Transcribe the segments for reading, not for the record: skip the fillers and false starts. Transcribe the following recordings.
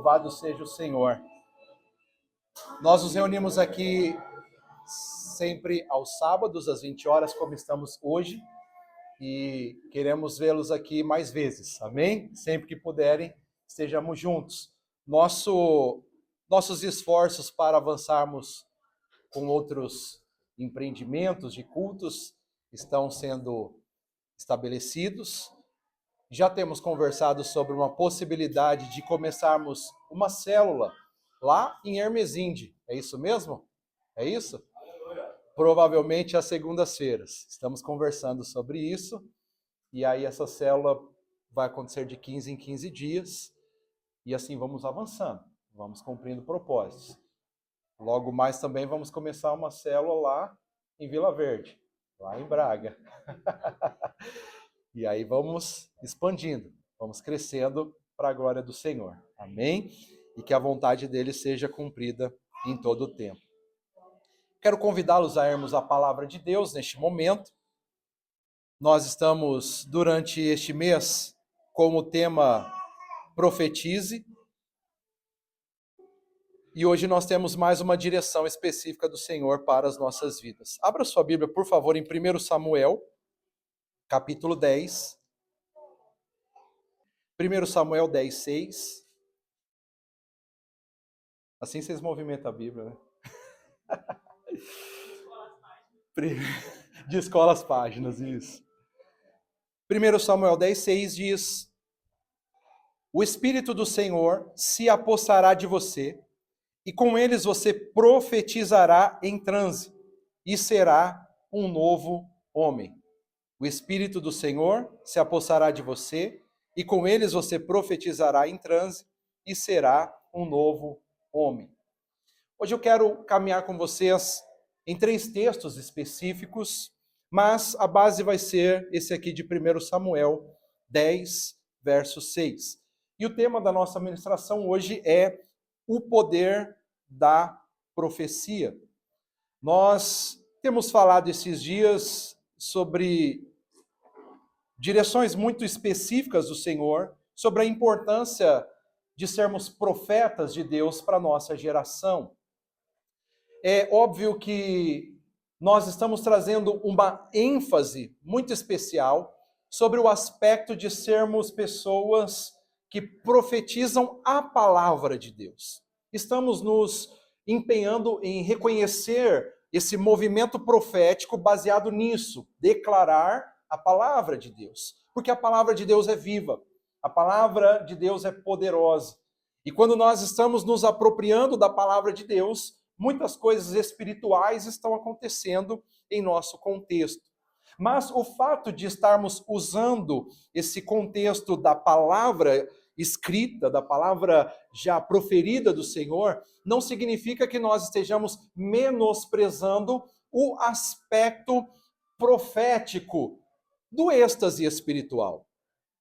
Louvado seja o Senhor. Nós nos reunimos aqui sempre aos sábados, às 20 horas, como estamos hoje, e queremos vê-los aqui mais vezes, amém? Sempre que puderem, estejamos juntos. Nossos esforços para avançarmos com outros empreendimentos de cultos estão sendo estabelecidos. Já temos conversado sobre uma possibilidade de começarmos uma célula lá em Hermesinde. É isso mesmo? É isso? Provavelmente às segundas-feiras. Estamos conversando sobre isso. E aí essa célula vai acontecer de 15 em 15 dias. E assim vamos avançando. Vamos cumprindo propósitos. Logo mais também vamos começar uma célula lá em Vila Verde. Lá em Braga. E aí vamos expandindo, vamos crescendo para a glória do Senhor. Amém? E que a vontade dele seja cumprida em todo o tempo. Quero convidá-los a irmos à palavra de Deus neste momento. Nós estamos, durante este mês, com o tema Profetize. E hoje nós temos mais uma direção específica do Senhor para as nossas vidas. Abra sua Bíblia, por favor, em 1 Samuel, capítulo 10. 1 Samuel 10, 6. Assim vocês movimentam a Bíblia, né? Descola as páginas, isso. 1 Samuel 10, 6 diz: O Espírito do Senhor se apossará de você, e com eles você profetizará em transe, e será um novo homem. O Espírito do Senhor se apossará de você, e com eles você profetizará em transe, e será um novo homem. Hoje eu quero caminhar com vocês em 3 textos específicos, mas a base vai ser esse aqui de 1 Samuel 10, verso 6. E o tema da nossa ministração hoje é o poder da profecia. Nós temos falado esses dias sobre direções muito específicas do Senhor, sobre a importância de sermos profetas de Deus para a nossa geração. É óbvio que nós estamos trazendo uma ênfase muito especial sobre o aspecto de sermos pessoas que profetizam a palavra de Deus. Estamos nos empenhando em reconhecer esse movimento profético baseado nisso, declarar a palavra de Deus. Porque a palavra de Deus é viva, a palavra de Deus é poderosa. E quando nós estamos nos apropriando da palavra de Deus, muitas coisas espirituais estão acontecendo em nosso contexto. Mas o fato de estarmos usando esse contexto da palavra escrita, da palavra já proferida do Senhor, não significa que nós estejamos menosprezando o aspecto profético do êxtase espiritual.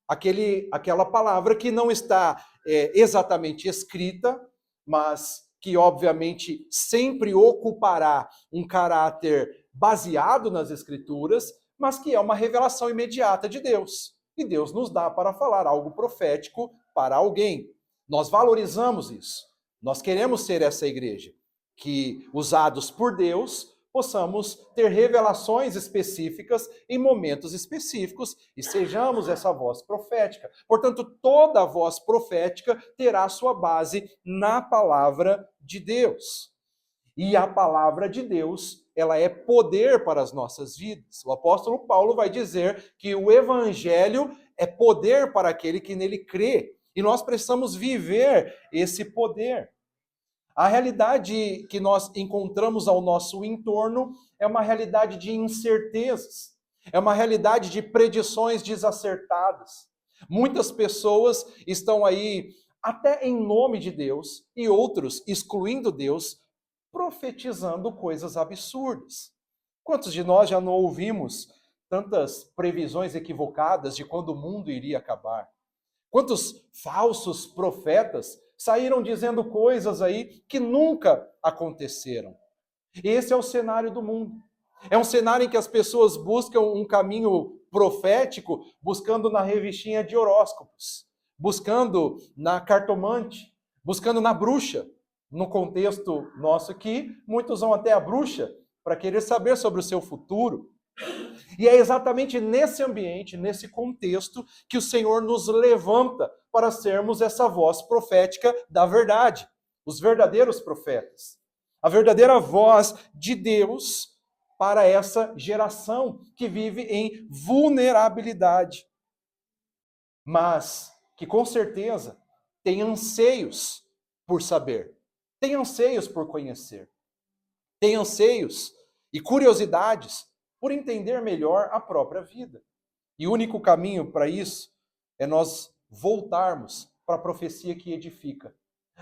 Aquela palavra que não está exatamente escrita, mas que obviamente sempre ocupará um caráter baseado nas Escrituras, mas que é uma revelação imediata de Deus. E Deus nos dá para falar algo profético para alguém. Nós valorizamos isso. Nós queremos ser essa igreja, que, usados por Deus, possamos ter revelações específicas em momentos específicos e sejamos essa voz profética. Portanto, toda voz profética terá sua base na palavra de Deus. E a palavra de Deus, ela é poder para as nossas vidas. O apóstolo Paulo vai dizer que o evangelho é poder para aquele que nele crê. E nós precisamos viver esse poder. A realidade que nós encontramos ao nosso entorno é uma realidade de incertezas, é uma realidade de predições desacertadas. Muitas pessoas estão aí, até em nome de Deus, e outros, excluindo Deus, profetizando coisas absurdas. Quantos de nós já não ouvimos tantas previsões equivocadas de quando o mundo iria acabar? Quantos falsos profetas saíram dizendo coisas aí que nunca aconteceram? Esse é o cenário do mundo. É um cenário em que as pessoas buscam um caminho profético, buscando na revistinha de horóscopos, buscando na cartomante, buscando na bruxa. No contexto nosso aqui, muitos vão até a bruxa para querer saber sobre o seu futuro. E é exatamente nesse ambiente, nesse contexto, que o Senhor nos levanta para sermos essa voz profética da verdade, os verdadeiros profetas. A verdadeira voz de Deus para essa geração que vive em vulnerabilidade, mas que com certeza tem anseios por saber, tem anseios por conhecer, tem anseios e curiosidades por entender melhor a própria vida. E o único caminho para isso é nós voltarmos para a profecia que edifica,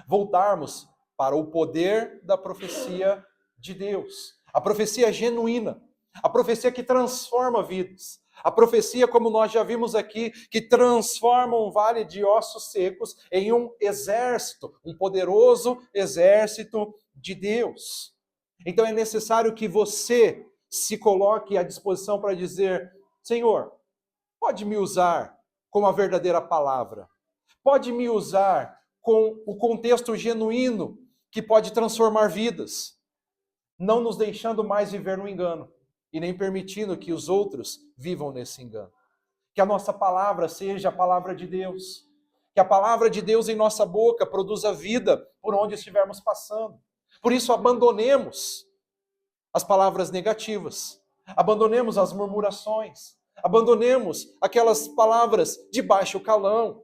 voltarmos para o poder da profecia de Deus, a profecia genuína, a profecia que transforma vidas, a profecia, como nós já vimos aqui, que transforma um vale de ossos secos em um exército, um poderoso exército de Deus. Então é necessário que você se coloque à disposição para dizer: Senhor, pode me usar com a verdadeira palavra, pode me usar com o contexto genuíno que pode transformar vidas, não nos deixando mais viver no engano e nem permitindo que os outros vivam nesse engano. Que a nossa palavra seja a palavra de Deus, que a palavra de Deus em nossa boca produza vida por onde estivermos passando. Por isso, abandonemos as palavras negativas, abandonemos as murmurações, abandonemos aquelas palavras de baixo calão,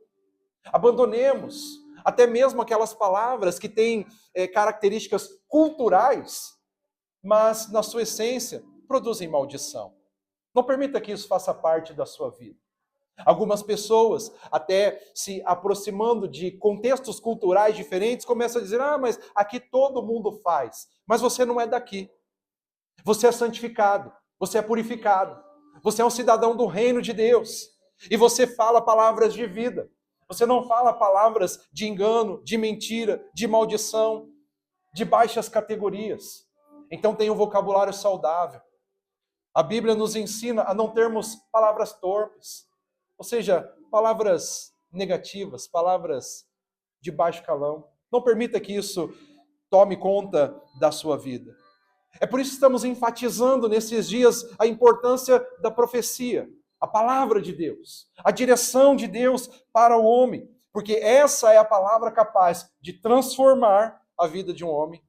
abandonemos até mesmo aquelas palavras que têm características culturais, mas na sua essência produzem maldição. Não permita que isso faça parte da sua vida. Algumas pessoas, até se aproximando de contextos culturais diferentes, começam a dizer: mas aqui todo mundo faz. Mas você não é daqui. Você é santificado, você é purificado, você é um cidadão do reino de Deus. E você fala palavras de vida. Você não fala palavras de engano, de mentira, de maldição, de baixas categorias. Então tenha um vocabulário saudável. A Bíblia nos ensina a não termos palavras torpes, ou seja, palavras negativas, palavras de baixo calão. Não permita que isso tome conta da sua vida. É por isso que estamos enfatizando nesses dias a importância da profecia, a palavra de Deus, a direção de Deus para o homem, porque essa é a palavra capaz de transformar a vida de um homem,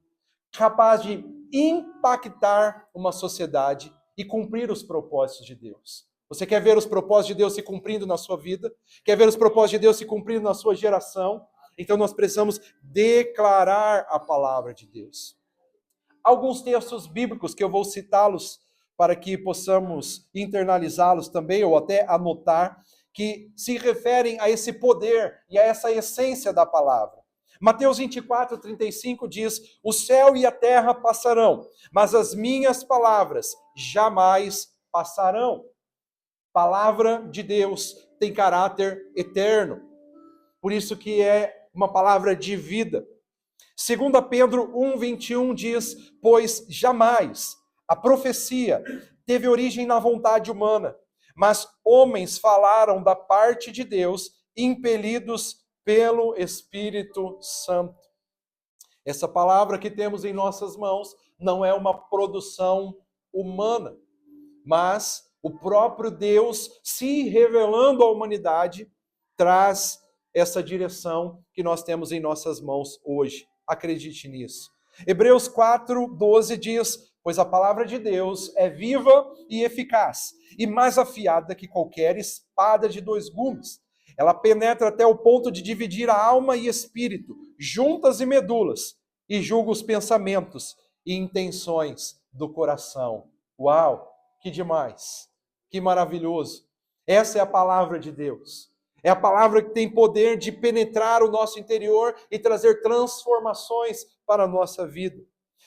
capaz de impactar uma sociedade e cumprir os propósitos de Deus. Você quer ver os propósitos de Deus se cumprindo na sua vida? Quer ver os propósitos de Deus se cumprindo na sua geração? Então nós precisamos declarar a palavra de Deus. Alguns textos bíblicos que eu vou citá-los para que possamos internalizá-los também, ou até anotar, que se referem a esse poder e a essa essência da palavra. Mateus 24, 35 diz: o céu e a terra passarão, mas as minhas palavras jamais passarão. Palavra de Deus tem caráter eterno, por isso que é uma palavra de vida. 2 Pedro 1,21 diz: pois jamais a profecia teve origem na vontade humana, mas homens falaram da parte de Deus, impelidos pelo Espírito Santo. Essa palavra que temos em nossas mãos não é uma produção humana, mas o próprio Deus se revelando à humanidade traz essa direção que nós temos em nossas mãos hoje. Acredite nisso. Hebreus 4:12 diz: pois a palavra de Deus é viva e eficaz, e mais afiada que qualquer espada de 2 gumes. Ela penetra até o ponto de dividir a alma e espírito, juntas e medulas, e julga os pensamentos e intenções do coração. Uau, que demais, que maravilhoso. Essa é a palavra de Deus. É a palavra que tem poder de penetrar o nosso interior e trazer transformações para a nossa vida.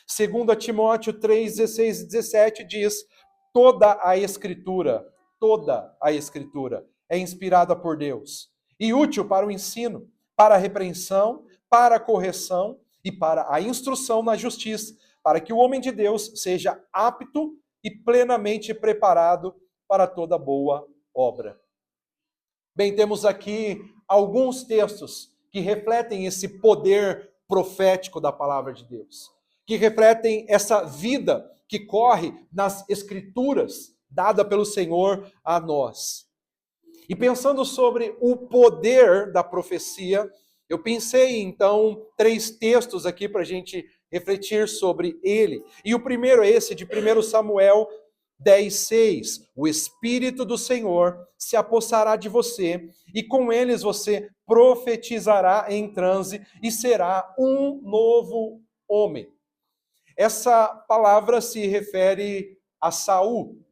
2 Timóteo 3, 16 e 17 diz: toda a Escritura é inspirada por Deus e útil para o ensino, para a repreensão, para a correção e para a instrução na justiça, para que o homem de Deus seja apto e plenamente preparado para toda boa obra. Bem, temos aqui alguns textos que refletem esse poder profético da palavra de Deus, que refletem essa vida que corre nas Escrituras, dada pelo Senhor a nós. E pensando sobre o poder da profecia, eu pensei então 3 textos aqui para a gente refletir sobre ele. E o primeiro é esse de 1 Samuel 10:6. O Espírito do Senhor se apossará de você, e com eles você profetizará em transe e será um novo homem. Essa palavra se refere a Saul.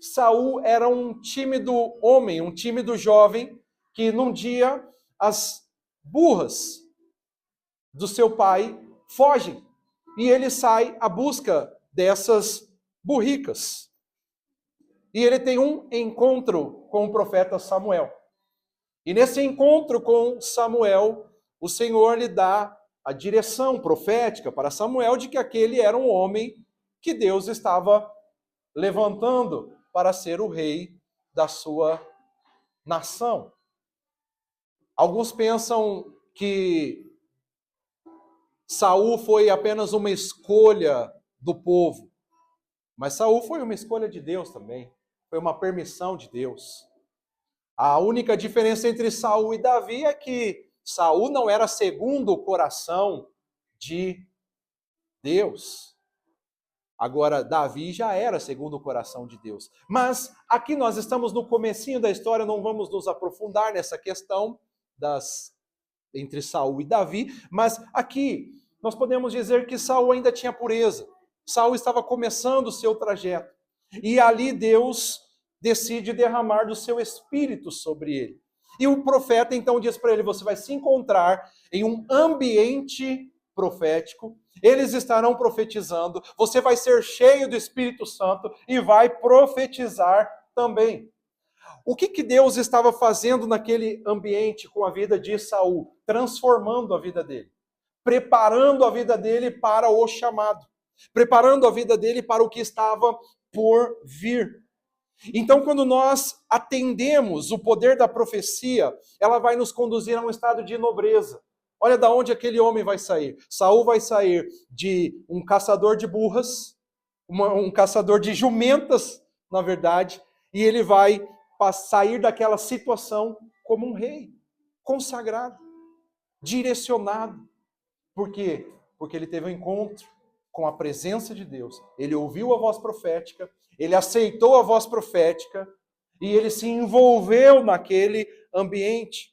Saul era um tímido homem, um tímido jovem, que num dia as burras do seu pai fogem. E ele sai à busca dessas burricas. E ele tem um encontro com o profeta Samuel. E nesse encontro com Samuel, o Senhor lhe dá a direção profética para Samuel de que aquele era um homem que Deus estava levantando para ser o rei da sua nação. Alguns pensam que Saul foi apenas uma escolha do povo, mas Saul foi uma escolha de Deus também, foi uma permissão de Deus. A única diferença entre Saul e Davi é que Saul não era segundo o coração de Deus. Agora, Davi já era segundo o coração de Deus. Mas aqui nós estamos no comecinho da história, não vamos nos aprofundar nessa questão entre Saul e Davi, mas aqui nós podemos dizer que Saul ainda tinha pureza. Saul estava começando o seu trajeto. E ali Deus decide derramar do seu espírito sobre ele. E o profeta então diz para ele: você vai se encontrar em um ambiente profético, eles estarão profetizando, você vai ser cheio do Espírito Santo e vai profetizar também. O que Deus estava fazendo naquele ambiente com a vida de Saul? Transformando a vida dele, preparando a vida dele para o chamado, preparando a vida dele para o que estava por vir. Então, quando nós atendemos o poder da profecia, ela vai nos conduzir a um estado de nobreza. Olha de onde aquele homem vai sair. Saul vai sair de um caçador de burras, um caçador de jumentas, na verdade, e ele vai sair daquela situação como um rei, consagrado, direcionado. Por quê? Porque ele teve um encontro com a presença de Deus. Ele ouviu a voz profética, ele aceitou a voz profética e ele se envolveu naquele ambiente.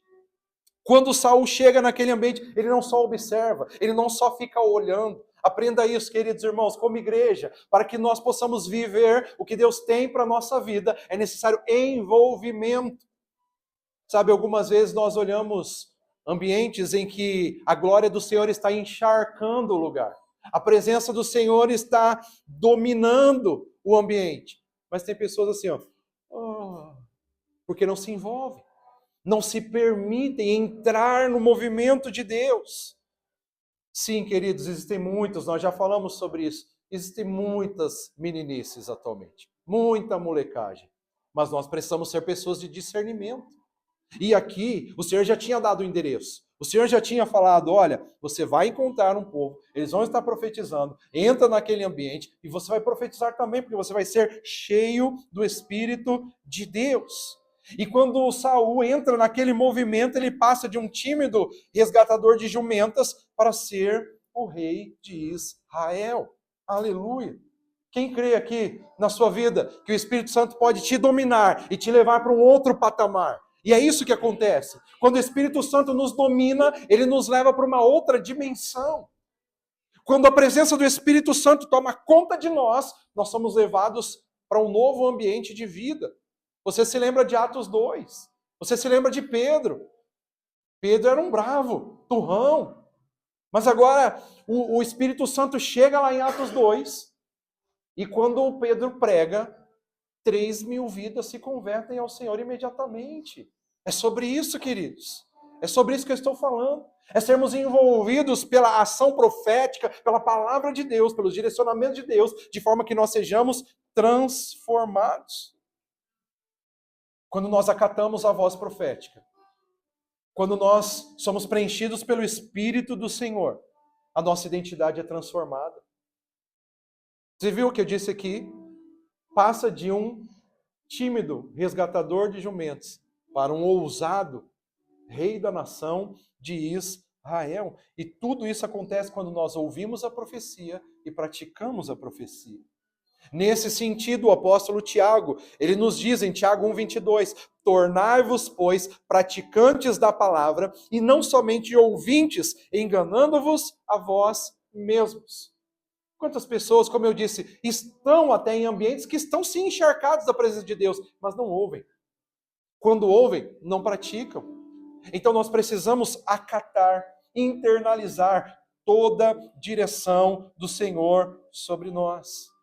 Quando Saul chega naquele ambiente, ele não só observa, ele não só fica olhando. Aprenda isso, queridos irmãos, como igreja, para que nós possamos viver o que Deus tem para a nossa vida, é necessário envolvimento. Sabe, algumas vezes nós olhamos ambientes em que a glória do Senhor está encharcando o lugar. A presença do Senhor está dominando o ambiente. Mas tem pessoas assim, porque não se envolvem, não se permitem entrar no movimento de Deus. Sim, queridos, existem muitos, nós já falamos sobre isso, existem muitas meninices atualmente, muita molecagem, mas nós precisamos ser pessoas de discernimento. E aqui, o Senhor já tinha dado o endereço. O Senhor já tinha falado, olha, você vai encontrar um povo, eles vão estar profetizando, entra naquele ambiente e você vai profetizar também, porque você vai ser cheio do Espírito de Deus. E quando Saul entra naquele movimento, ele passa de um tímido resgatador de jumentas para ser o rei de Israel. Aleluia! Quem crê aqui na sua vida que o Espírito Santo pode te dominar e te levar para um outro patamar? E é isso que acontece. Quando o Espírito Santo nos domina, ele nos leva para uma outra dimensão. Quando a presença do Espírito Santo toma conta de nós, nós somos levados para um novo ambiente de vida. Você se lembra de Atos 2. Você se lembra de Pedro. Pedro era um bravo, turrão. Mas agora o Espírito Santo chega lá em Atos 2. E quando Pedro prega, 3.000 vidas se convertem ao Senhor imediatamente. É sobre isso, queridos. É sobre isso que eu estou falando. É sermos envolvidos pela ação profética, pela palavra de Deus, pelos direcionamentos de Deus, de forma que nós sejamos transformados. Quando nós acatamos a voz profética, Quando nós somos preenchidos pelo Espírito do Senhor, a nossa identidade é transformada. Você viu o que eu disse aqui? Passa de um tímido resgatador de jumentos para um ousado rei da nação de Israel. E tudo isso acontece quando nós ouvimos a profecia e praticamos a profecia. Nesse sentido, o apóstolo Tiago, ele nos diz em Tiago 1:22, tornai-vos, pois, praticantes da palavra e não somente ouvintes, enganando-vos a vós mesmos. Quantas pessoas, como eu disse, estão até em ambientes que estão sim encharcados da presença de Deus, mas não ouvem. Quando ouvem, não praticam. Então nós precisamos acatar, internalizar toda a direção do Senhor sobre nós.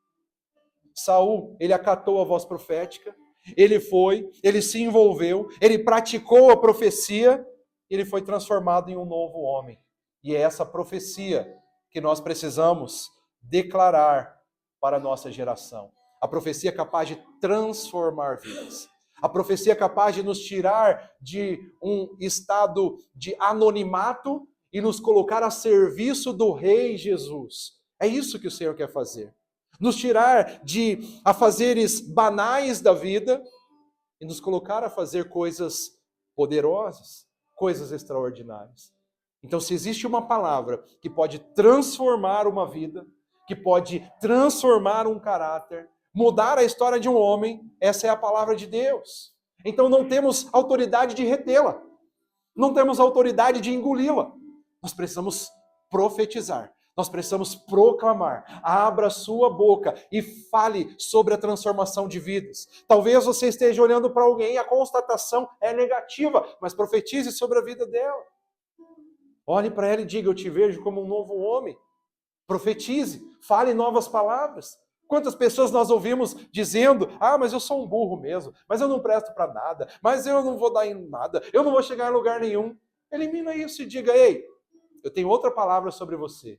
Saul, ele acatou a voz profética, ele foi, ele se envolveu, ele praticou a profecia, ele foi transformado em um novo homem. E é essa profecia que nós precisamos declarar para a nossa geração. A profecia é capaz de transformar vidas. A profecia é capaz de nos tirar de um estado de anonimato e nos colocar a serviço do Rei Jesus. É isso que o Senhor quer fazer. Nos tirar de afazeres banais da vida e nos colocar a fazer coisas poderosas, coisas extraordinárias. Então, se existe uma palavra que pode transformar uma vida, que pode transformar um caráter, mudar a história de um homem, essa é a palavra de Deus. Então não temos autoridade de retê-la, não temos autoridade de engoli-la. Nós precisamos profetizar, nós precisamos proclamar. Abra sua boca e fale sobre a transformação de vidas. Talvez você esteja olhando para alguém e a constatação é negativa, mas profetize sobre a vida dela. Olhe para ela e diga, eu te vejo como um novo homem. Profetize, fale novas palavras. Quantas pessoas nós ouvimos dizendo, mas eu sou um burro mesmo, mas eu não presto para nada, mas eu não vou dar em nada, eu não vou chegar em lugar nenhum. Elimina isso e diga, ei, eu tenho outra palavra sobre você.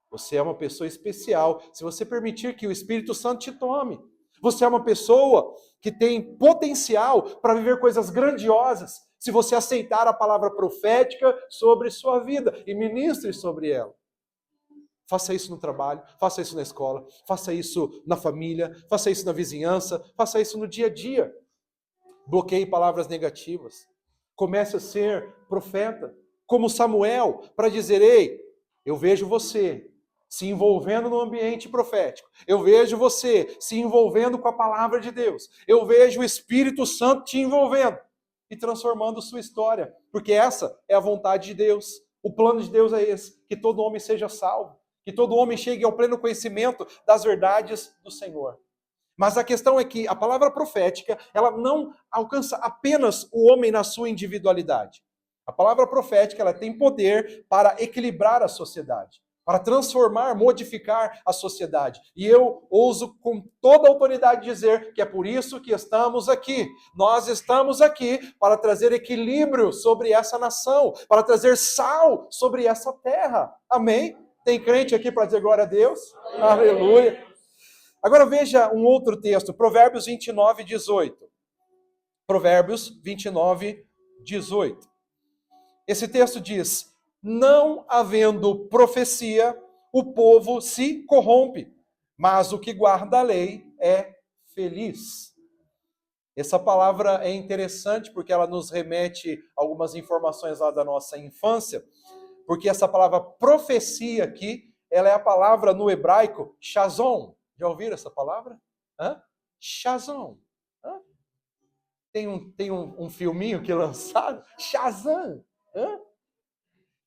Você é uma pessoa especial, se você permitir que o Espírito Santo te tome. Você é uma pessoa que tem potencial para viver coisas grandiosas, se você aceitar a palavra profética sobre sua vida e ministre sobre ela. Faça isso no trabalho, faça isso na escola, faça isso na família, faça isso na vizinhança, faça isso no dia a dia. Bloqueie palavras negativas. Comece a ser profeta, como Samuel, para dizer, ei, eu vejo você se envolvendo no ambiente profético. Eu vejo você se envolvendo com a palavra de Deus. Eu vejo o Espírito Santo te envolvendo e transformando sua história, porque essa é a vontade de Deus. O plano de Deus é esse, que todo homem seja salvo, que todo homem chegue ao pleno conhecimento das verdades do Senhor. Mas a questão é que a palavra profética, ela não alcança apenas o homem na sua individualidade. A palavra profética, ela tem poder para equilibrar a sociedade, para transformar, modificar a sociedade. E eu ouso com toda a autoridade dizer que é por isso que estamos aqui. Nós estamos aqui para trazer equilíbrio sobre essa nação, para trazer sal sobre essa terra. Amém? Tem crente aqui para dizer glória a Deus? Aleluia. Agora veja um outro texto, Provérbios 29:18. Provérbios 29:18. Esse texto diz, não havendo profecia, o povo se corrompe, mas o que guarda a lei é feliz. Essa palavra é interessante porque ela nos remete a algumas informações lá da nossa infância, porque essa palavra profecia aqui, ela é a palavra no hebraico, shazon. Já ouviram essa palavra? Shazam. Tem um filminho que lançaram? Shazam.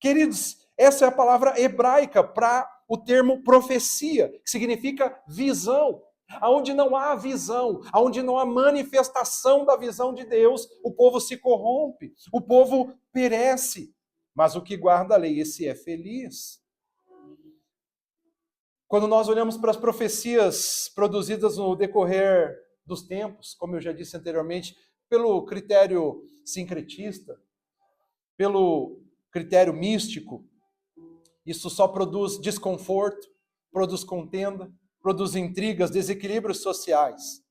Queridos, essa é a palavra hebraica para o termo profecia, que significa visão. Aonde não há visão, aonde não há manifestação da visão de Deus, o povo se corrompe, o povo perece. Mas o que guarda a lei, esse é feliz. Quando nós olhamos para as profecias produzidas no decorrer dos tempos, como eu já disse anteriormente, pelo critério sincretista, pelo critério místico, isso só produz desconforto, produz contenda, produz intrigas, desequilíbrios sociais.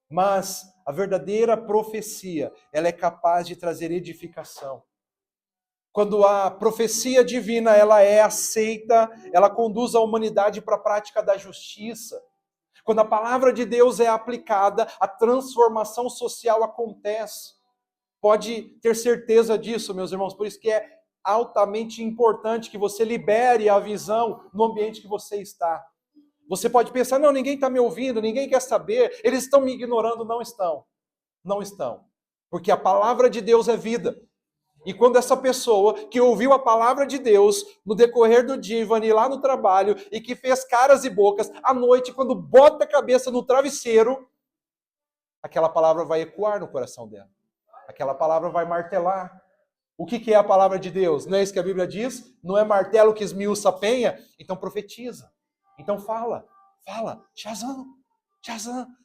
Mas a verdadeira profecia, ela é capaz de trazer edificação. Quando a profecia divina ela é aceita, ela conduz a humanidade para a prática da justiça. Quando a palavra de Deus é aplicada, a transformação social acontece. Pode ter certeza disso, meus irmãos, por isso que é altamente importante que você libere a visão no ambiente que você está. Você pode pensar, não, ninguém está me ouvindo, ninguém quer saber, eles estão me ignorando. Não estão. Não estão. Porque a palavra de Deus é vida. E quando essa pessoa que ouviu a palavra de Deus no decorrer do dia, ir lá no trabalho, e que fez caras e bocas, à noite, quando bota a cabeça no travesseiro, aquela palavra vai ecoar no coração dela. Aquela palavra vai martelar. O que é a palavra de Deus? Não é isso que a Bíblia diz? Não é martelo que esmiuça a penha? Então profetiza. Então fala. Shazam,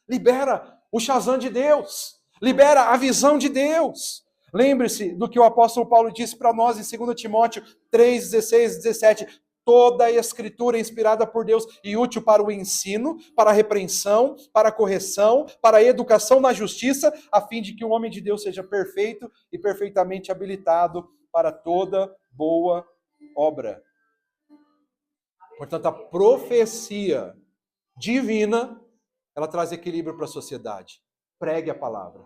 libera o Shazam de Deus. Libera a visão de Deus. Lembre-se do que o apóstolo Paulo disse para nós em 2 Timóteo 3, 16 e 17. Toda a escritura é inspirada por Deus e útil para o ensino, para a repreensão, para a correção, para a educação na justiça, a fim de que o homem de Deus seja perfeito e perfeitamente habilitado para toda boa obra. Portanto, a profecia divina, ela traz equilíbrio para a sociedade. Pregue a palavra.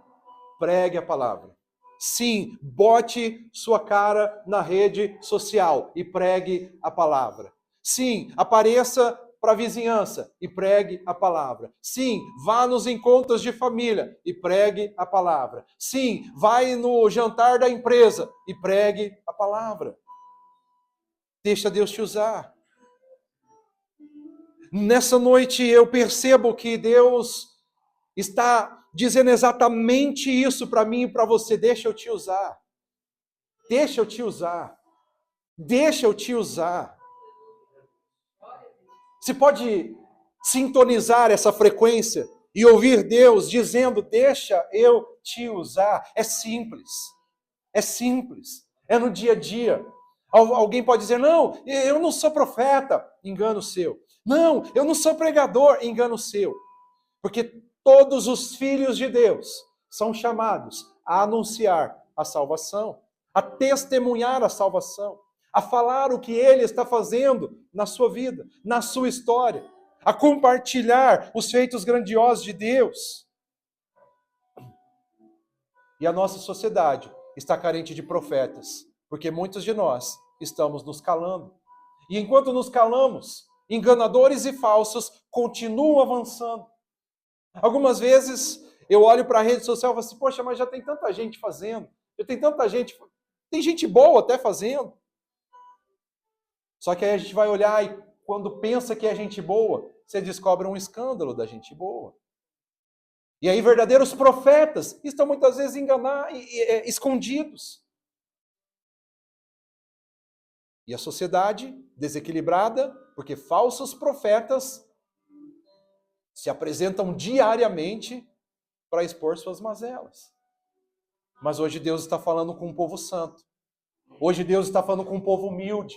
Pregue a palavra. Sim, bote sua cara na rede social e pregue a palavra. Sim, apareça para a vizinhança e pregue a palavra. Sim, vá nos encontros de família e pregue a palavra. Sim, vai no jantar da empresa e pregue a palavra. Deixa Deus te usar. Nessa noite eu percebo que Deus está dizendo exatamente isso para mim e para você. Deixa eu te usar. Deixa eu te usar. Deixa eu te usar. Você pode sintonizar essa frequência e ouvir Deus dizendo, deixa eu te usar. É simples. É simples. É no dia a dia. Alguém pode dizer, não, eu não sou profeta. Engano seu. Não, eu não sou pregador. Engano seu. Porque todos os filhos de Deus são chamados a anunciar a salvação, a testemunhar a salvação, a falar o que Ele está fazendo na sua vida, na sua história, a compartilhar os feitos grandiosos de Deus. E a nossa sociedade está carente de profetas, porque muitos de nós estamos nos calando. E enquanto nos calamos, enganadores e falsos continuam avançando. Algumas vezes eu olho para a rede social e falo assim, poxa, mas já tem tanta gente fazendo, já tem tanta gente, tem gente boa até fazendo. Só que aí a gente vai olhar e quando pensa que é gente boa, você descobre um escândalo da gente boa. E aí verdadeiros profetas estão muitas vezes escondidos. E a sociedade desequilibrada, porque falsos profetas se apresentam diariamente para expor suas mazelas. Mas hoje Deus está falando com um povo santo. Hoje Deus está falando com um povo humilde.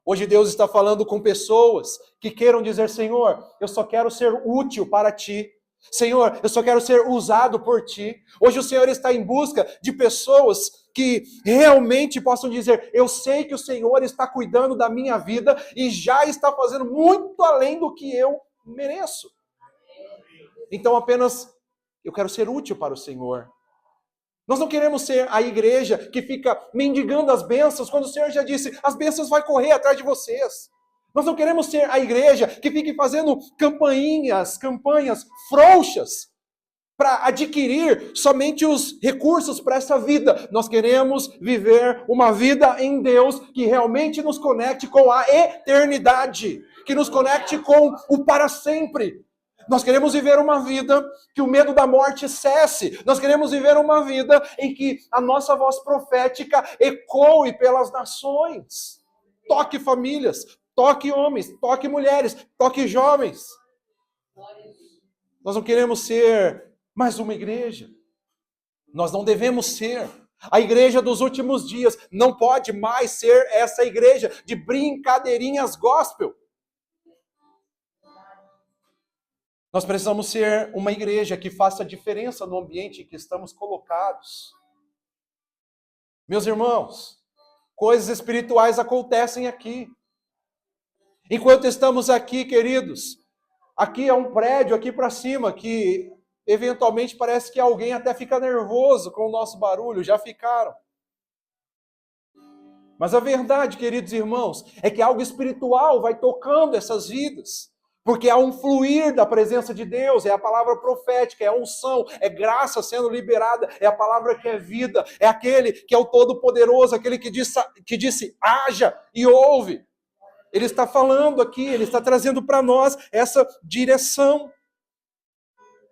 Hoje Deus está falando com pessoas que queiram dizer, Senhor, eu só quero ser útil para Ti. Senhor, eu só quero ser usado por Ti. Hoje o Senhor está em busca de pessoas que realmente possam dizer, eu sei que o Senhor está cuidando da minha vida e já está fazendo muito além do que eu mereço. Então apenas eu quero ser útil para o Senhor. Nós não queremos ser a igreja que fica mendigando as bênçãos, quando o Senhor já disse, as bênçãos vão correr atrás de vocês. Nós não queremos ser a igreja que fique fazendo campanhas frouxas, para adquirir somente os recursos para essa vida. Nós queremos viver uma vida em Deus que realmente nos conecte com a eternidade, que nos conecte com o para sempre. Nós queremos viver uma vida que o medo da morte cesse. Nós queremos viver uma vida em que a nossa voz profética ecoe pelas nações. Toque famílias, toque homens, toque mulheres, toque jovens. Nós não queremos ser mais uma igreja. Nós não devemos ser. A igreja dos últimos dias não pode mais ser essa igreja de brincadeirinhas gospel. Nós precisamos ser uma igreja que faça diferença no ambiente em que estamos colocados. Meus irmãos, Coisas espirituais acontecem aqui. Enquanto estamos aqui, queridos, aqui é um prédio aqui para cima que eventualmente parece que alguém até fica nervoso com o nosso barulho, já ficaram. Mas a verdade, queridos irmãos, é que algo espiritual vai tocando essas vidas. Porque há um fluir da presença de Deus, é a palavra profética, é a unção, é graça sendo liberada, é a palavra que é vida, é aquele que é o Todo-Poderoso, aquele que disse, haja e ouve. Ele está falando aqui, ele está trazendo para nós essa direção.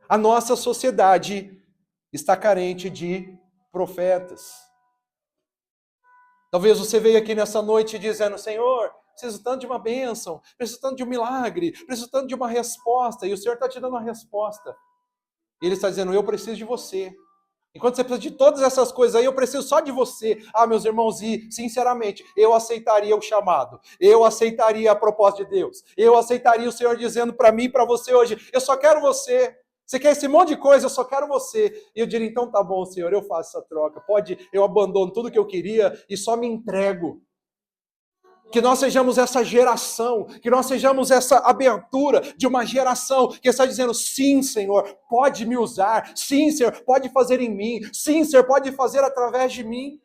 A nossa sociedade está carente de profetas. Talvez você veio aqui nessa noite dizendo, Senhor, preciso tanto de uma bênção, preciso tanto de um milagre, preciso tanto de uma resposta. E o Senhor está te dando uma resposta. E Ele está dizendo, eu preciso de você. Enquanto você precisa de todas essas coisas aí, eu preciso só de você. Ah, meus irmãos, e sinceramente, eu aceitaria o chamado. Eu aceitaria a proposta de Deus. Eu aceitaria o Senhor dizendo para mim e para você hoje, eu só quero você. Você quer esse monte de coisa, eu só quero você. E eu diria, então tá bom, Senhor, eu faço essa troca. Eu abandono tudo que eu queria e só me entrego. Que nós sejamos essa geração, que nós sejamos essa abertura de uma geração que está dizendo, sim, Senhor, pode me usar. Sim, Senhor, pode fazer em mim. Sim, Senhor, pode fazer através de mim.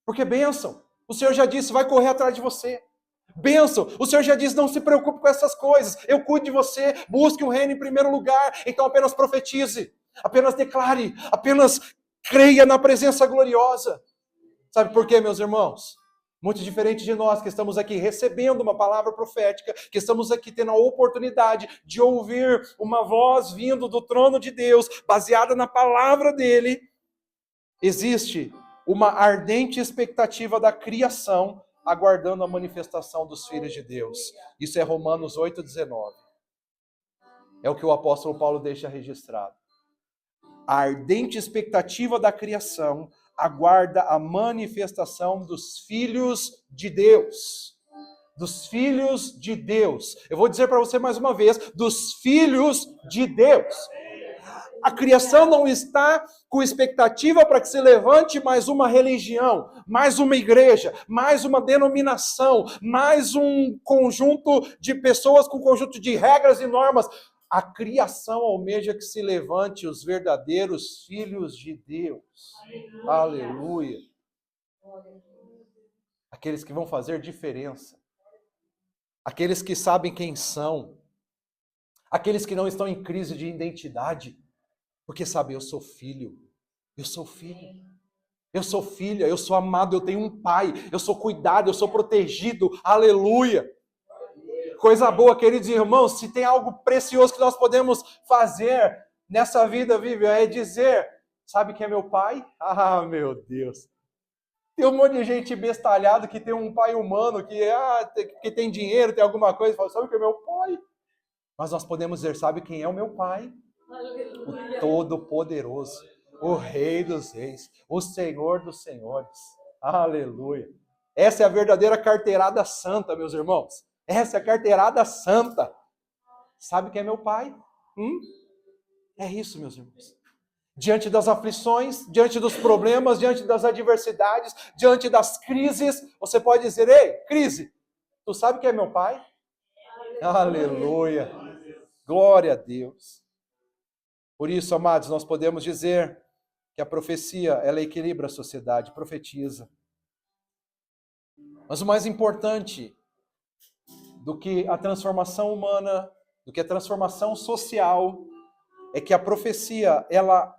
Porque bênção, o Senhor já disse, vai correr atrás de você. Bênção, o Senhor já disse, não se preocupe com essas coisas, eu cuido de você, busque o reino em primeiro lugar, então apenas profetize, apenas declare, apenas creia na presença gloriosa. Sabe por quê, meus irmãos? Muito diferente de nós que estamos aqui recebendo uma palavra profética, que estamos aqui tendo a oportunidade de ouvir uma voz vindo do trono de Deus, baseada na palavra dele, existe uma ardente expectativa da criação aguardando a manifestação dos filhos de Deus. Isso é Romanos 8,19. É o que o apóstolo Paulo deixa registrado. A ardente expectativa da criação aguarda a manifestação dos filhos de Deus. Dos filhos de Deus. Eu vou dizer para você mais uma vez, dos filhos de Deus. A criação não está com expectativa para que se levante mais uma religião, mais uma igreja, mais uma denominação, mais um conjunto de pessoas com um conjunto de regras e normas. A criação almeja que se levante os verdadeiros filhos de Deus. Aleluia. Aqueles que vão fazer diferença. Aqueles que sabem quem são. Aqueles que não estão em crise de identidade. Porque sabe, eu sou filho, eu sou filho, eu sou filha, eu sou amado, eu tenho um pai, eu sou cuidado, eu sou protegido, aleluia. Coisa boa, queridos irmãos, se tem algo precioso que nós podemos fazer nessa vida, vive, é dizer, sabe quem é meu pai? Ah, meu Deus. Tem um monte de gente bestalhada que tem um pai humano, que tem dinheiro, tem alguma coisa, fala, sabe quem é meu pai? Mas nós podemos dizer, sabe quem é o meu pai? O Todo-Poderoso, o Rei dos Reis, o Senhor dos Senhores. Aleluia. Essa é a verdadeira carteirada santa, meus irmãos. Essa é a carteirada santa. Sabe quem é meu pai? É isso, meus irmãos. Diante das aflições, diante dos problemas, diante das adversidades, diante das crises, você pode dizer, ei, crise, tu sabe quem é meu pai? Aleluia. Glória a Deus. Por isso, amados, nós podemos dizer que a profecia, ela equilibra a sociedade, profetiza. Mas o mais importante do que a transformação humana, do que a transformação social, é que a profecia, ela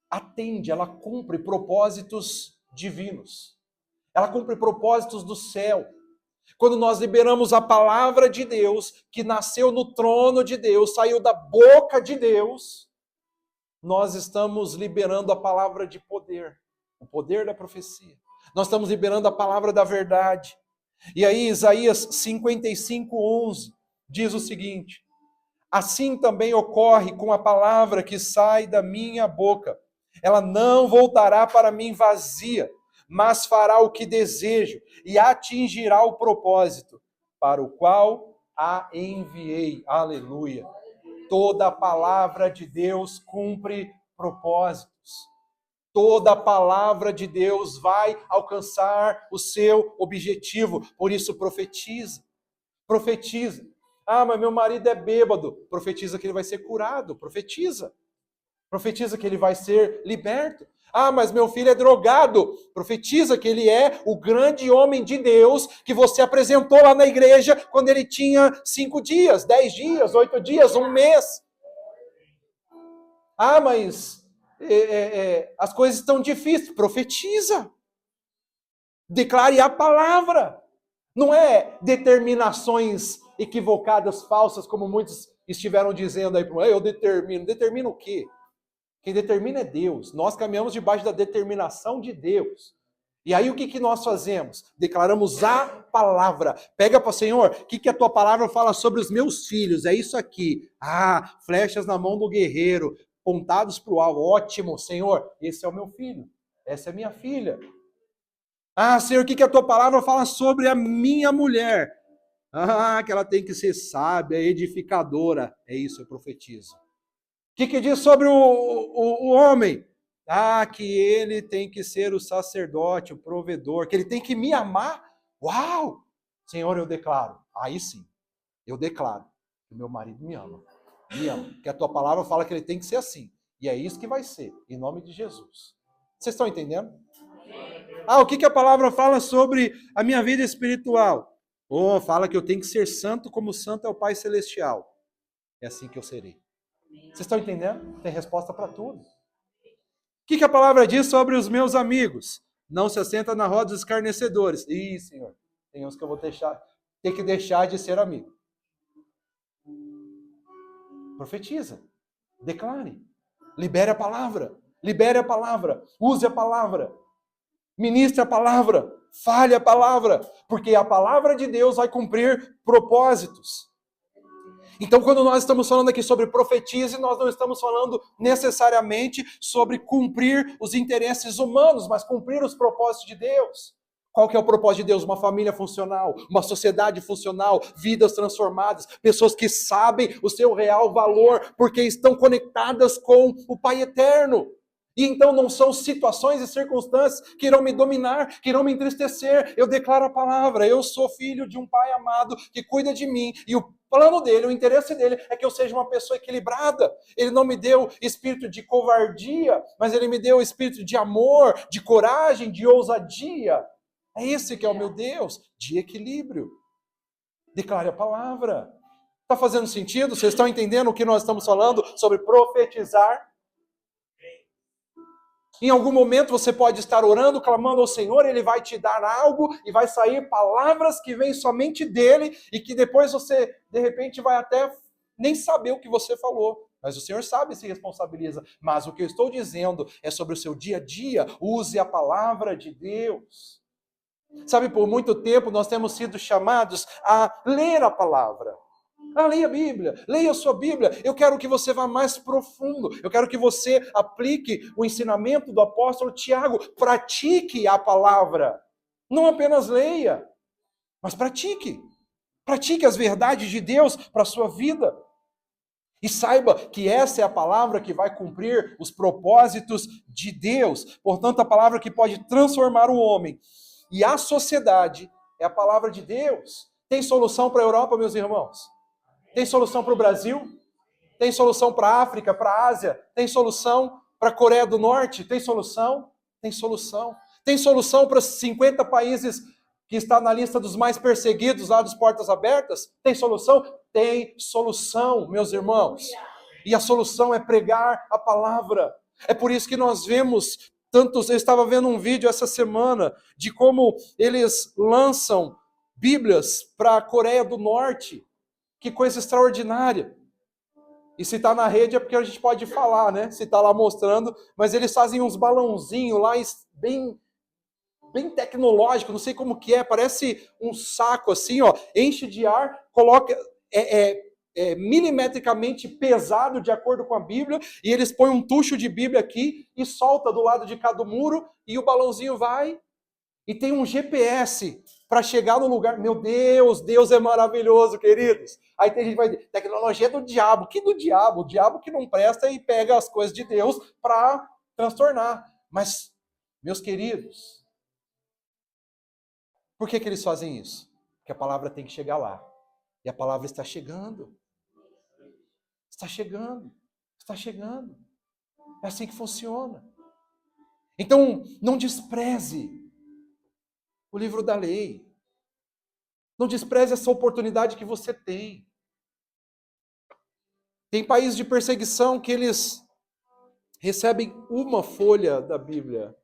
atende, ela cumpre propósitos divinos. Ela cumpre propósitos do céu. Quando nós liberamos a palavra de Deus, que nasceu no trono de Deus, saiu da boca de Deus, nós estamos liberando a palavra de poder, o poder da profecia. Nós estamos liberando a palavra da verdade. E aí Isaías 55:11 diz o seguinte: assim também ocorre com a palavra que sai da minha boca. Ela não voltará para mim vazia, mas fará o que desejo e atingirá o propósito para o qual a enviei. Aleluia. Toda a palavra de Deus cumpre propósitos. Toda a palavra de Deus vai alcançar o seu objetivo. Por isso, profetiza. Profetiza. Ah, mas meu marido é bêbado. Profetiza que ele vai ser curado. Profetiza. Profetiza que ele vai ser liberto. Ah, mas meu filho é drogado. Profetiza que ele é o grande homem de Deus que você apresentou lá na igreja quando ele tinha 5 dias, 10 dias, 8 dias, um mês. Ah, mas as coisas estão difíceis. Profetiza. Declare a palavra. Não é determinações equivocadas, falsas, como muitos estiveram dizendo aí. Eu determino. Determina o quê? Quem determina é Deus. Nós caminhamos debaixo da determinação de Deus. E aí o que nós fazemos? Declaramos a palavra. Pega para o Senhor, o que a tua palavra fala sobre os meus filhos? É isso aqui. Ah, flechas na mão do guerreiro, pontados para o alvo. Ótimo, Senhor, esse é o meu filho. Essa é a minha filha. Ah, Senhor, o que a tua palavra fala sobre a minha mulher? Ah, que ela tem que ser sábia, edificadora. É isso, eu profetizo. O que diz sobre o homem? Ah, que ele tem que ser o sacerdote, o provedor, que ele tem que me amar. Uau! Senhor, eu declaro. Aí sim, eu declaro que meu marido me ama. Me ama. Que a tua palavra fala que ele tem que ser assim. E é isso que vai ser, em nome de Jesus. Vocês estão entendendo? Ah, o que a palavra fala sobre a minha vida espiritual? Oh, fala que eu tenho que ser santo como santo é o Pai Celestial. É assim que eu serei. Vocês estão entendendo? Tem resposta para tudo. O que a palavra diz sobre os meus amigos? Não se assenta na roda dos escarnecedores. Ih, Senhor, tem uns que eu vou ter que deixar de ser amigo. Profetiza. Declare. Libere a palavra. Libere a palavra. Use a palavra. Ministre a palavra. Fale a palavra. Porque a palavra de Deus vai cumprir propósitos. Então, quando nós estamos falando aqui sobre profetize, nós não estamos falando necessariamente sobre cumprir os interesses humanos, mas cumprir os propósitos de Deus. Qual que é o propósito de Deus? Uma família funcional, uma sociedade funcional, vidas transformadas, pessoas que sabem o seu real valor, porque estão conectadas com o Pai Eterno. E então não são situações e circunstâncias que irão me dominar, que irão me entristecer. Eu declaro a palavra, eu sou filho de um Pai amado que cuida de mim. E o plano dele, o interesse dele é que eu seja uma pessoa equilibrada. Ele não me deu espírito de covardia, mas ele me deu espírito de amor, de coragem, de ousadia. É esse que é o meu Deus, de equilíbrio. Declare a palavra. Está fazendo sentido? Vocês estão entendendo o que nós estamos falando sobre profetizar? Em algum momento você pode estar orando, clamando ao Senhor, Ele vai te dar algo e vai sair palavras que vêm somente dEle e que depois você, de repente, vai até nem saber o que você falou. Mas o Senhor sabe e se responsabiliza. Mas o que eu estou dizendo é sobre o seu dia a dia. Use a palavra de Deus. Sabe, por muito tempo nós temos sido chamados a ler a palavra. Ah, leia a Bíblia, leia a sua Bíblia. Eu quero que você vá mais profundo. Eu quero que você aplique o ensinamento do apóstolo Tiago. Pratique a palavra. Não apenas leia, mas pratique. Pratique as verdades de Deus para a sua vida. E saiba que essa é a palavra que vai cumprir os propósitos de Deus. Portanto, a palavra que pode transformar o homem e a sociedade é a palavra de Deus. Tem solução para a Europa, meus irmãos? Tem solução para o Brasil? Tem solução para a África, para a Ásia? Tem solução para a Coreia do Norte? Tem solução? Tem solução. Tem solução para os 50 países que está na lista dos mais perseguidos lá dos Portas Abertas? Tem solução? Tem solução, meus irmãos. E a solução é pregar a palavra. É por isso que nós vemos tantos... Eu estava vendo um vídeo essa semana de como eles lançam Bíblias para a Coreia do Norte. Que coisa extraordinária. E se está na rede é porque a gente pode falar, né? Se está lá mostrando, mas eles fazem uns balãozinhos lá bem tecnológico, não sei como que é, parece um saco assim, ó, enche de ar, coloca milimetricamente pesado de acordo com a Bíblia, e eles põem um tucho de Bíblia aqui e solta do lado de cada muro e o balãozinho vai e tem um GPS para chegar no lugar. Meu Deus, Deus é maravilhoso, queridos. Aí tem gente que vai dizer, tecnologia do diabo. Que do diabo? O diabo que não presta e pega as coisas de Deus para transtornar. Mas, meus queridos, por que eles fazem isso? Porque a palavra tem que chegar lá. E a palavra está chegando. Está chegando. Está chegando. É assim que funciona. Então, não despreze o livro da lei. Não despreze essa oportunidade que você tem. Tem países de perseguição que eles recebem uma folha da Bíblia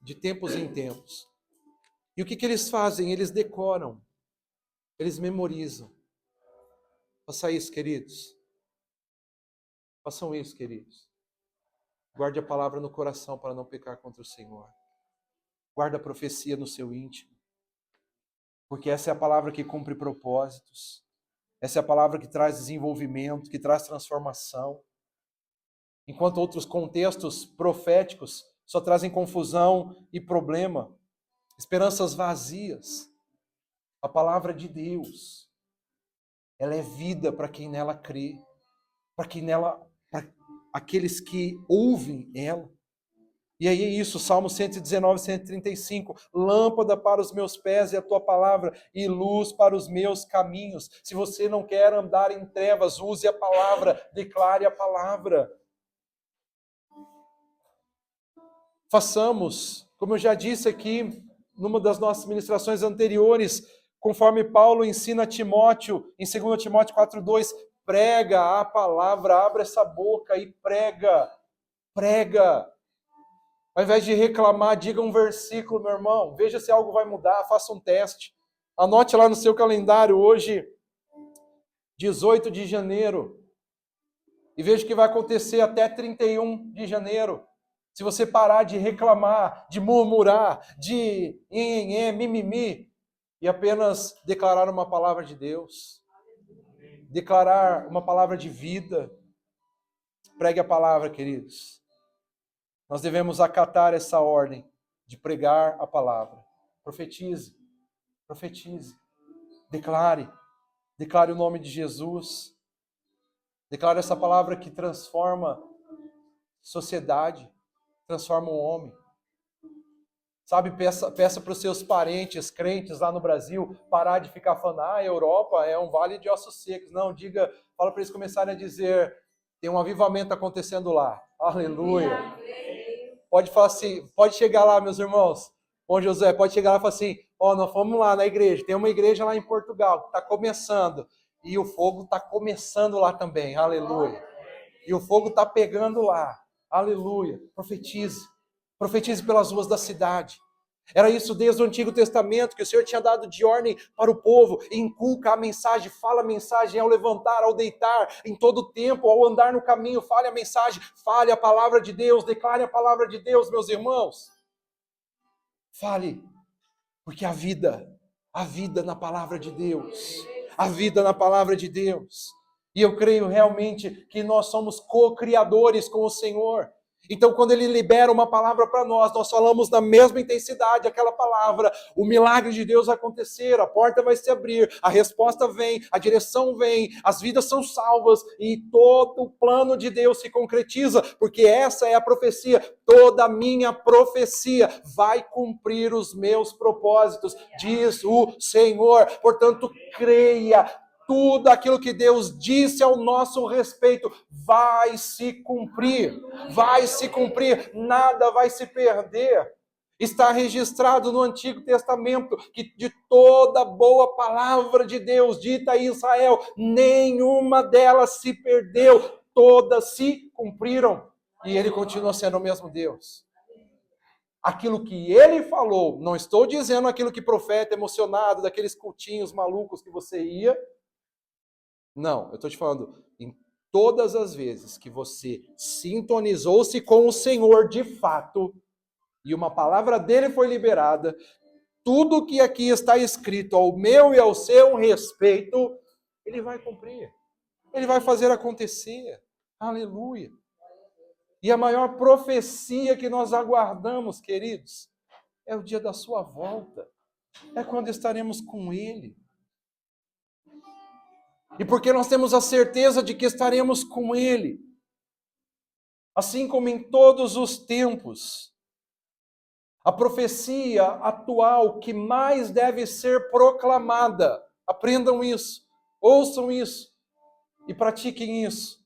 de tempos em tempos. E o que eles fazem? Eles decoram. Eles memorizam. Faça isso, queridos. Façam isso, queridos. Guarde a palavra no coração para não pecar contra o Senhor. Guarde a profecia no seu íntimo. Porque essa é a palavra que cumpre propósitos. Essa é a palavra que traz desenvolvimento, que traz transformação. Enquanto outros contextos proféticos só trazem confusão e problema, esperanças vazias. A palavra de Deus, ela é vida para quem nela crê, para aqueles que ouvem ela. E aí é isso, Salmo 119, 135. Lâmpada para os meus pés é a tua palavra e luz para os meus caminhos. Se você não quer andar em trevas, use a palavra, declare a palavra. Façamos, como eu já disse aqui, numa das nossas ministrações anteriores, conforme Paulo ensina a Timóteo, em 2 Timóteo 4,2, prega a palavra, abre essa boca e prega, prega. Ao invés de reclamar, diga um versículo, meu irmão. Veja se algo vai mudar, faça um teste. Anote lá no seu calendário, hoje, 18 de janeiro. E veja o que vai acontecer até 31 de janeiro. Se você parar de reclamar, de murmurar, de mimimi, e apenas declarar uma palavra de Deus. Declarar uma palavra de vida. Pregue a palavra, queridos. Nós devemos acatar essa ordem de pregar a palavra. Profetize, profetize, declare o nome de Jesus. Declare essa palavra que transforma sociedade, transforma o homem. Sabe, peça para os seus parentes, crentes lá no Brasil, parar de ficar falando, a Europa é um vale de ossos secos. Não, fala para eles começarem a dizer, tem um avivamento acontecendo lá. Aleluia. Pode falar assim, pode chegar lá, meus irmãos. Bom, Josué, pode chegar lá e falar assim, nós fomos lá na igreja, tem uma igreja lá em Portugal, que está começando, e o fogo está começando lá também, aleluia. E o fogo está pegando lá, aleluia. Profetize pelas ruas da cidade. Era isso desde o Antigo Testamento, que o Senhor tinha dado de ordem para o povo, inculca a mensagem, fala a mensagem ao levantar, ao deitar, em todo tempo, ao andar no caminho, fale a mensagem, fale a palavra de Deus, declare a palavra de Deus, meus irmãos. Fale, porque a vida na palavra de Deus, a vida na palavra de Deus. E eu creio realmente que nós somos co-criadores com o Senhor. Então, quando Ele libera uma palavra para nós falamos na mesma intensidade aquela palavra, o milagre de Deus vai acontecer, a porta vai se abrir, a resposta vem, a direção vem, as vidas são salvas e todo o plano de Deus se concretiza, porque essa é a profecia, toda a minha profecia vai cumprir os meus propósitos, diz o Senhor. Portanto, creia. Tudo aquilo que Deus disse ao nosso respeito vai se cumprir, nada vai se perder. Está registrado no Antigo Testamento que de toda boa palavra de Deus dita a Israel, nenhuma delas se perdeu, todas se cumpriram. E Ele continua sendo o mesmo Deus. Aquilo que Ele falou, não estou dizendo aquilo que profeta emocionado, daqueles cultinhos malucos que você ia. Não, eu estou te falando, em todas as vezes que você sintonizou-se com o Senhor de fato, e uma palavra dele foi liberada, tudo que aqui está escrito ao meu e ao seu respeito, ele vai cumprir. Ele vai fazer acontecer. Aleluia. E a maior profecia que nós aguardamos, queridos, é o dia da sua volta. É quando estaremos com ele. E porque nós temos a certeza de que estaremos com Ele, Assim como em todos os tempos, a profecia atual que mais deve ser proclamada, aprendam isso, ouçam isso e pratiquem isso,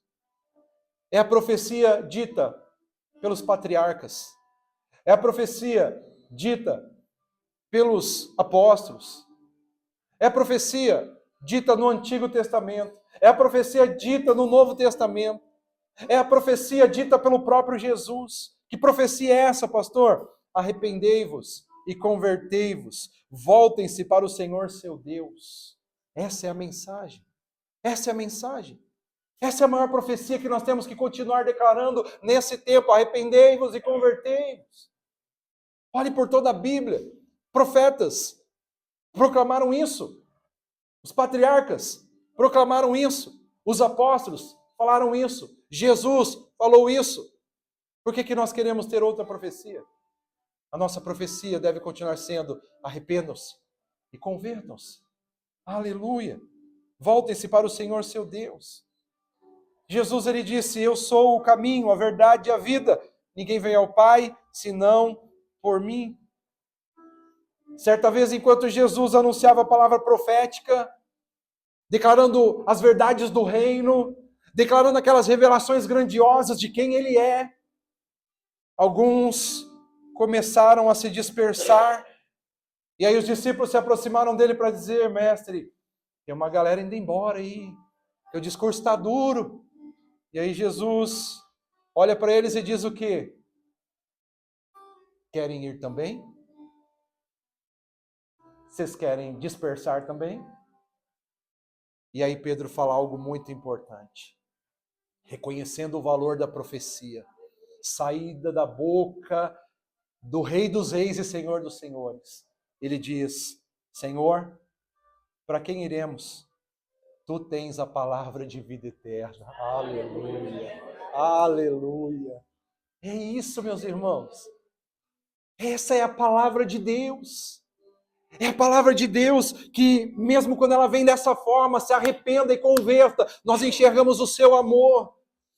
é a profecia dita pelos patriarcas, é a profecia dita pelos apóstolos, é a profecia dita no Antigo Testamento, é a profecia dita no Novo Testamento, é a profecia dita pelo próprio Jesus. Que profecia é essa, pastor? Arrependei-vos e convertei-vos, voltem-se para o Senhor seu Deus. Essa é a mensagem. Essa é a mensagem. Essa é a maior profecia que nós temos que continuar declarando nesse tempo. Arrependei-vos e convertei-vos. Olhe por toda a Bíblia. Profetas proclamaram isso. Os patriarcas proclamaram isso. Os apóstolos falaram isso. Jesus falou isso. Por que nós queremos ter outra profecia? A nossa profecia deve continuar sendo: arrependam-se e convertam-se. Aleluia! Voltem-se para o Senhor seu Deus. Jesus, ele disse: eu sou o caminho, a verdade e a vida. Ninguém vem ao Pai senão por mim. Certa vez, enquanto Jesus anunciava a palavra profética, declarando as verdades do reino, declarando aquelas revelações grandiosas de quem ele é, alguns começaram a se dispersar, e aí os discípulos se aproximaram dele para dizer: mestre, tem uma galera indo embora aí, o discurso está duro. E aí Jesus olha para eles e diz o quê? Querem ir também? Vocês querem dispersar também? E aí Pedro fala algo muito importante, reconhecendo o valor da profecia, saída da boca do Rei dos Reis e Senhor dos Senhores. Ele diz: Senhor, para quem iremos? Tu tens a palavra de vida eterna. Aleluia, aleluia. É isso, meus irmãos. Essa é a palavra de Deus. É a palavra de Deus que, mesmo quando ela vem dessa forma, se arrependa e converta, nós enxergamos o seu amor.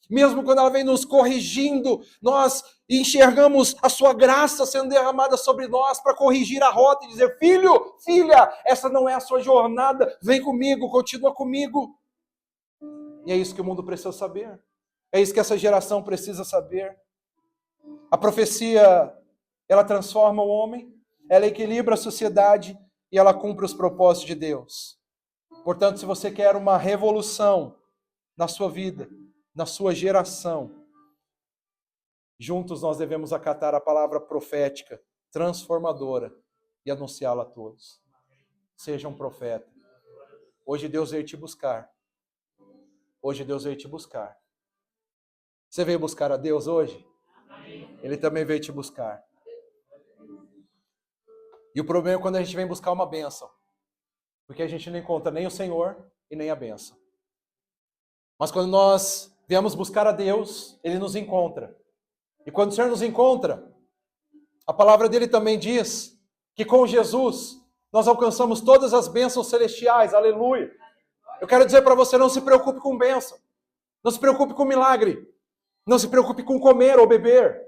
Mesmo quando ela vem nos corrigindo, nós enxergamos a sua graça sendo derramada sobre nós para corrigir a rota e dizer: filho, filha, essa não é a sua jornada, vem comigo, continua comigo. E é isso que o mundo precisa saber. É isso que essa geração precisa saber. A profecia, ela transforma o homem, ela equilibra a sociedade e ela cumpre os propósitos de Deus. Portanto, se você quer uma revolução na sua vida, na sua geração, juntos nós devemos acatar a palavra profética, transformadora, e anunciá-la a todos. Seja um profeta. Hoje Deus veio te buscar. Hoje Deus veio te buscar. Você veio buscar a Deus hoje? Ele também veio te buscar. E o problema é quando a gente vem buscar uma bênção, porque a gente não encontra nem o Senhor e nem a bênção. Mas quando nós viemos buscar a Deus, Ele nos encontra. E quando o Senhor nos encontra, a palavra dele também diz que com Jesus nós alcançamos todas as bênçãos celestiais. Aleluia! Eu quero dizer para você: não se preocupe com bênção. Não se preocupe com milagre. Não se preocupe com comer ou beber.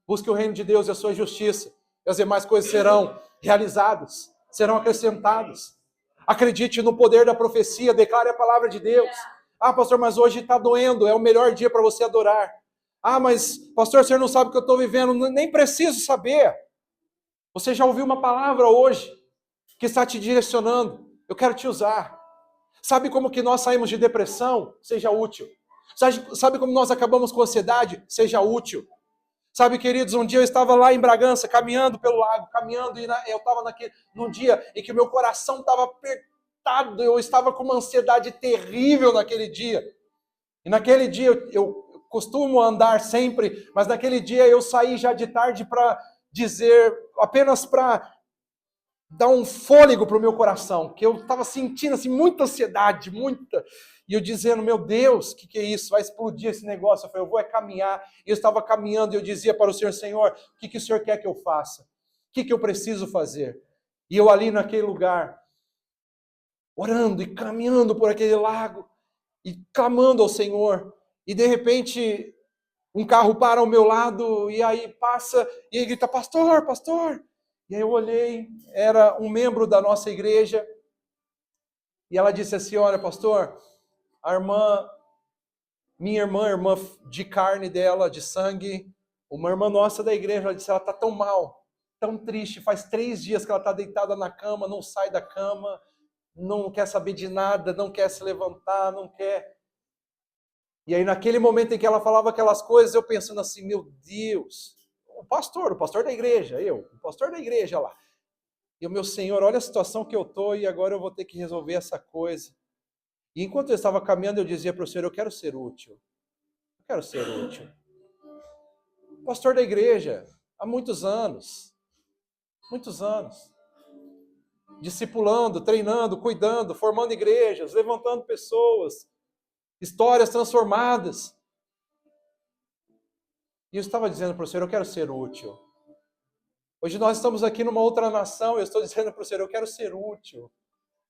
Busque o reino de Deus e a sua justiça. E as demais coisas serão realizadas, serão acrescentadas. Acredite no poder da profecia, declare a palavra de Deus. Ah, pastor, mas hoje está doendo, é o melhor dia para você adorar. Ah, mas pastor, o senhor não sabe o que eu estou vivendo. Nem preciso saber. Você já ouviu uma palavra hoje que está te direcionando. Eu quero te usar. Sabe como que nós saímos de depressão? Seja útil. Sabe como nós acabamos com ansiedade? Seja útil. Sabe, queridos, um dia eu estava lá em Bragança, caminhando pelo lago, caminhando, e eu estava num dia em que o meu coração estava apertado, eu estava com uma ansiedade terrível naquele dia. E naquele dia, eu costumo andar sempre, mas naquele dia eu saí já de tarde para dizer, apenas para dar um fôlego para o meu coração, que eu estava sentindo assim, muita ansiedade, muita... E eu dizendo: meu Deus, o que é isso? Vai explodir esse negócio. Eu falei: eu vou caminhar. E eu estava caminhando e eu dizia para o Senhor: Senhor, o que o Senhor quer que eu faça? O que eu preciso fazer? E eu ali naquele lugar, orando e caminhando por aquele lago, e clamando ao Senhor. E de repente, um carro para ao meu lado, e aí passa, e aí grita, pastor, pastor. E aí eu olhei, era um membro da nossa igreja, e ela disse assim, olha, pastor, a irmã, minha irmã de carne dela, de sangue, uma irmã nossa da igreja, ela disse, ela está tão mal, tão triste, faz 3 dias que ela está deitada na cama, não sai da cama, não quer saber de nada, não quer se levantar, não quer. E aí naquele momento em que ela falava aquelas coisas, eu pensando assim, meu Deus, o pastor da igreja, o pastor da igreja lá. E o meu Senhor, olha a situação que eu estou e agora eu vou ter que resolver essa coisa. E enquanto eu estava caminhando, eu dizia para o Senhor, eu quero ser útil. Eu quero ser útil. Pastor da igreja, há muitos anos. Discipulando, treinando, cuidando, formando igrejas, levantando pessoas, histórias transformadas. E eu estava dizendo para o Senhor, eu quero ser útil. Hoje nós estamos aqui numa outra nação, eu estou dizendo para o Senhor, eu quero ser útil.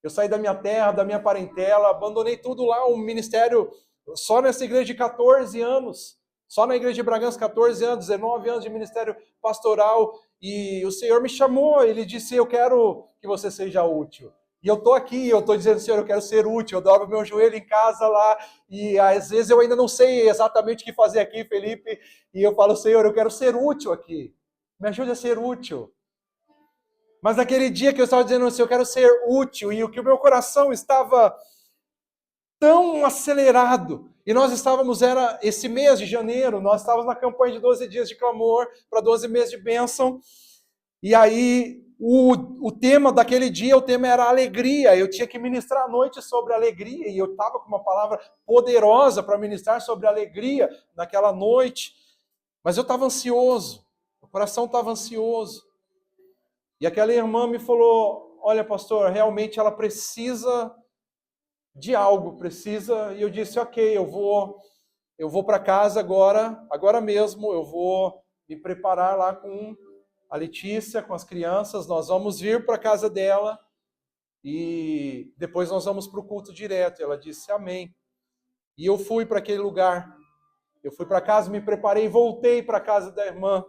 Eu saí da minha terra, da minha parentela, abandonei tudo lá, um ministério só nessa igreja de 14 anos, só na igreja de Bragança, 14 anos, 19 anos de ministério pastoral, e o Senhor me chamou, Ele disse, eu quero que você seja útil. E eu estou aqui, eu estou dizendo, Senhor, eu quero ser útil, eu dobro meu joelho em casa lá, e às vezes eu ainda não sei exatamente o que fazer aqui, Felipe, e eu falo, Senhor, eu quero ser útil aqui, me ajude a ser útil. Mas naquele dia que eu estava dizendo assim, eu quero ser útil, e o que o meu coração estava tão acelerado, e nós estávamos, era esse mês de janeiro, nós estávamos na campanha de 12 dias de clamor, para 12 meses de bênção, e aí o tema daquele dia, o tema era alegria, eu tinha que ministrar à noite sobre alegria, e eu estava com uma palavra poderosa para ministrar sobre alegria naquela noite, mas eu estava ansioso, o coração estava ansioso. E aquela irmã me falou, olha pastor, realmente ela precisa de algo, e eu disse, ok, eu vou para casa agora mesmo, eu vou me preparar lá com a Letícia, com as crianças, nós vamos vir para a casa dela e depois nós vamos para o culto direto. Ela disse, amém. E eu fui para aquele lugar, eu fui para casa, me preparei, voltei para a casa da irmã.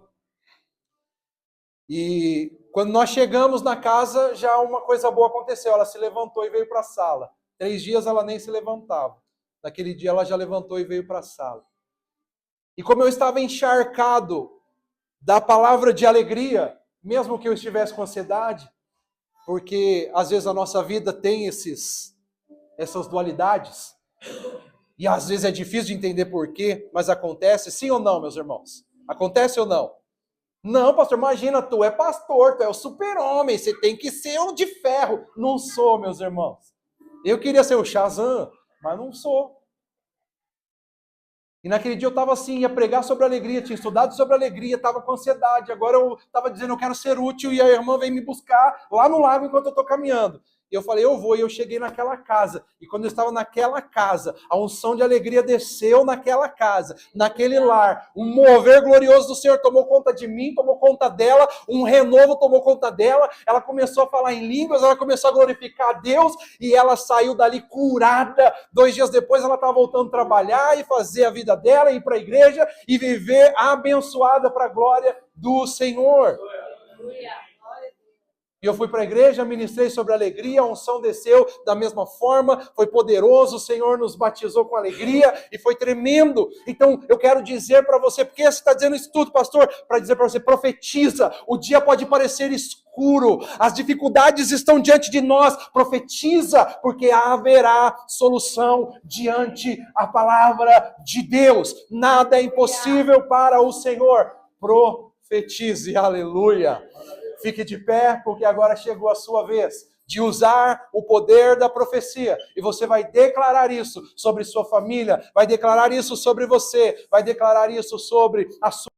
E quando nós chegamos na casa, já uma coisa boa aconteceu. Ela se levantou e veio para a sala. 3 dias ela nem se levantava. Naquele dia ela já levantou e veio para a sala. E como eu estava encharcado da palavra de alegria, mesmo que eu estivesse com ansiedade, porque às vezes a nossa vida tem essas dualidades, e às vezes é difícil de entender por quê, mas acontece, sim ou não, meus irmãos? Acontece ou não? Não, pastor, imagina, tu é pastor, tu é o super-homem, você tem que ser o de ferro. Não sou, meus irmãos. Eu queria ser o Shazam, mas não sou. E naquele dia eu estava assim, ia pregar sobre alegria, tinha estudado sobre alegria, estava com ansiedade, agora eu estava dizendo, eu quero ser útil, e a irmã veio me buscar lá no lago enquanto eu estou caminhando. E eu falei, eu vou, e eu cheguei naquela casa. E quando eu estava naquela casa, a unção de alegria desceu naquela casa, naquele lar. Um mover glorioso do Senhor tomou conta de mim, tomou conta dela, um renovo tomou conta dela. Ela começou a falar em línguas, ela começou a glorificar a Deus, e ela saiu dali curada. 2 dias depois ela estava voltando a trabalhar e fazer a vida dela, ir para a igreja e viver abençoada para a glória do Senhor. E eu fui para a igreja, ministrei sobre alegria, a unção desceu da mesma forma, foi poderoso, o Senhor nos batizou com alegria e foi tremendo. Então eu quero dizer para você, porque você está dizendo isso tudo, pastor? Para dizer para você, profetiza, o dia pode parecer escuro, as dificuldades estão diante de nós, profetiza, porque haverá solução diante a palavra de Deus. Nada é impossível para o Senhor. Profetize, aleluia. Fique de pé, porque agora chegou a sua vez de usar o poder da profecia. E você vai declarar isso sobre sua família, vai declarar isso sobre você, vai declarar isso sobre a sua